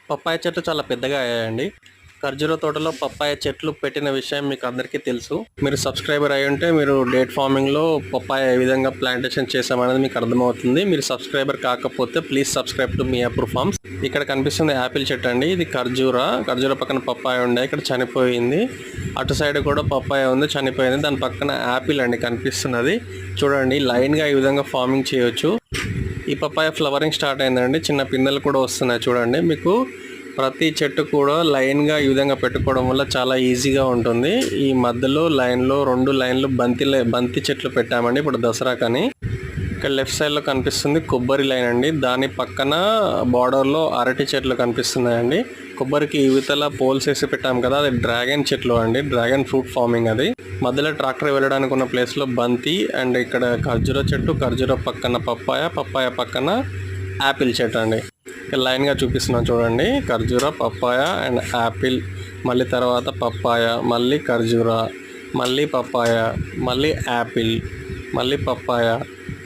Papaya చెట్లు చాలా పెద్దగా అయ్యాయండి. ఖర్జూర తోటలో పప్పాయ చెట్లు పెట్టిన విషయం మీకు అందరికీ తెలుసు. మీరు సబ్స్క్రైబర్ అయి ఉంటే మీరు డేట్ ఫార్మింగ్లో పప్పాయ ఏ విధంగా ప్లాంటేషన్ చేసామనేది మీకు అర్థమవుతుంది. మీరు సబ్స్క్రైబర్ కాకపోతే please subscribe to Miyapur Farms. ఇక్కడ కనిపిస్తుంది యాపిల్ చెట్టు అండి. ఇది ఖర్జూర పక్కన పప్పాయ ఉండే ఇక్కడ చనిపోయింది. అటు సైడ్ కూడా పప్పాయ ఉంది, చనిపోయింది. దాని పక్కన యాపిల్ అండి కనిపిస్తున్నది. చూడండి లైన్గా ఈ విధంగా ఫార్మింగ్ చేయొచ్చు. ఈ పప్పాయ ఫ్లవరింగ్ స్టార్ట్ అయిందండి. చిన్న పిందెలు కూడా వస్తున్నాయి చూడండి. మీకు ప్రతి చెట్టు కూడా లైన్గా ఈ విధంగా పెట్టుకోవడం వల్ల చాలా ఈజీగా ఉంటుంది. ఈ మధ్యలో లైన్లో 2 లైన్లు బంతి చెట్లు పెట్టామండి ఇప్పుడు దసరాకని. ఇక్కడ లెఫ్ట్ సైడ్లో కనిపిస్తుంది కొబ్బరి లైన్ అండి. దాని పక్కన బార్డర్లో అరటి చెట్లు కనిపిస్తున్నాయండి. కొబ్బరికి యువతల పోల్స్ వేసి పెట్టాము కదా, అది డ్రాగన్ చెట్లు అండి. డ్రాగన్ ఫ్రూట్ ఫార్మింగ్ అది. మధ్యలో ట్రాక్టర్ వెళ్ళడానికి ఉన్న ప్లేస్లో బంతి అండ్ ఇక్కడ ఖర్జూర పక్కన పప్పాయ పక్కన యాపిల్ చెట్టు అండి. ఇక్కడ లైన్గా చూపిస్తున్నాను చూడండి. ఖర్జూర, పప్పాయ అండ్ యాపిల్, మళ్ళీ తర్వాత పప్పాయ, మళ్ళీ ఖర్జూర, మళ్ళీ పప్పాయ, మళ్ళీ యాపిల్, మళ్ళీ పప్పాయ,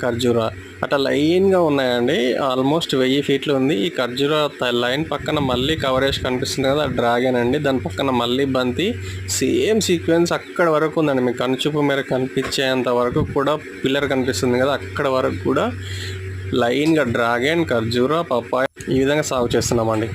ఖర్జూర, అట్లా లైన్గా ఉన్నాయండి. ఆల్మోస్ట్ 1000 ఫీట్లు ఉంది. ఈ ఖర్జూర లైన్ పక్కన మళ్ళీ కవరేజ్ కనిపిస్తుంది కదా, డ్రాగన్ అండి. దాని పక్కన మళ్ళీ బంతి. సేమ్ సీక్వెన్స్ అక్కడ వరకు ఉందండి. మీకు కనుచూపు మేర కనిపించేంత వరకు కూడా పిల్లర్ కనిపిస్తుంది కదా, అక్కడ వరకు కూడా లైన్గా డ్రాగన్, ఖర్జూర, పప్పాయ ఈ విధంగా సాగు చేస్తున్నామండి.